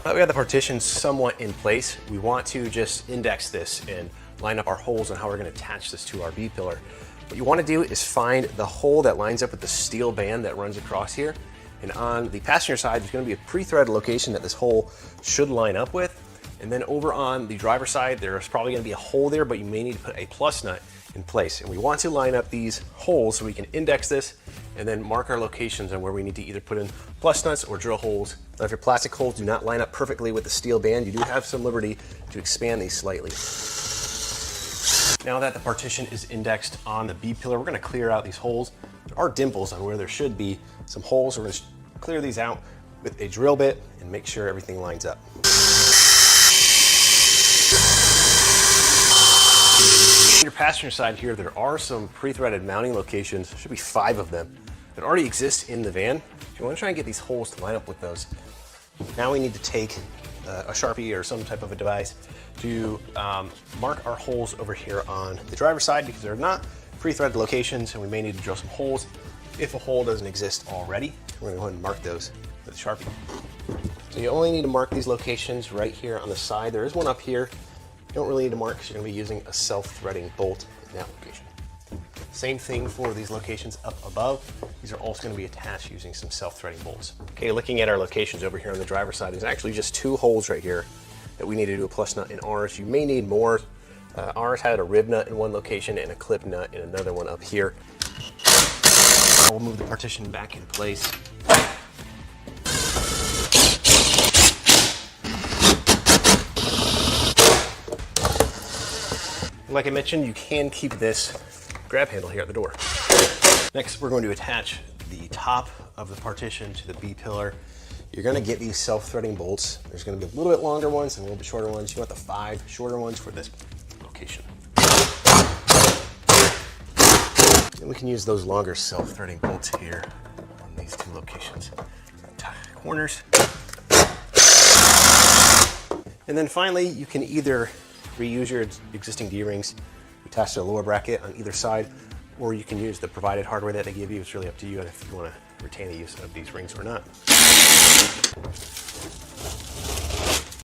Now that we have the partition somewhat in place, we want to just index this and line up our holes on how we're going to attach this to our B-pillar. What you want to do is find the hole that lines up with the steel band that runs across here. And on the passenger side, there's going to be a pre-threaded location that this hole should line up with. And then over on the driver's side, there's probably going to be a hole there, but you may need to put a plus nut in place. And we want to line up these holes so we can index this and then mark our locations on where we need to either put in plus nuts or drill holes. Now, if your plastic holes do not line up perfectly with the steel band, you do have some liberty to expand these slightly. Now that the partition is indexed on the B-pillar, we're going to clear out these holes. There are dimples on where there should be some holes. We're going to clear these out with a drill bit and make sure everything lines up. On your passenger side here, there are some pre-threaded mounting locations. There should be 5 of them that already exist in the van. If you want to try and get these holes to line up with those, now we need to take a Sharpie or some type of a device to mark our holes over here on the driver's side, because they're not pre-threaded locations and we may need to drill some holes. If a hole doesn't exist already, we're going to go ahead and mark those with a Sharpie. So you only need to mark these locations right here on the side. There is one up here. You don't really need to mark because you're going to be using a self-threading bolt in that location. Same thing for these locations up above. These are also going to be attached using some self-threading bolts. Okay, looking at our locations over here on the driver's side, there's actually just 2 holes right here that we need to do a plus nut in ours. You may need more. Ours had a rib nut in one location and a clip nut in another one up here. We'll move the partition back in place. Like I mentioned, you can keep this grab handle here at the door. Next, we're going to attach the top of the partition to the B-pillar. You're going to get these self-threading bolts. There's going to be a little bit longer ones and a little bit shorter ones. You want the 5 shorter ones for this location. And we can use those longer self-threading bolts here on these 2 locations. Tie the corners. And then finally, you can either reuse your existing D-rings attached to the lower bracket on either side, or you can use the provided hardware that they give you. It's really up to you if you want to retain the use of these rings or not.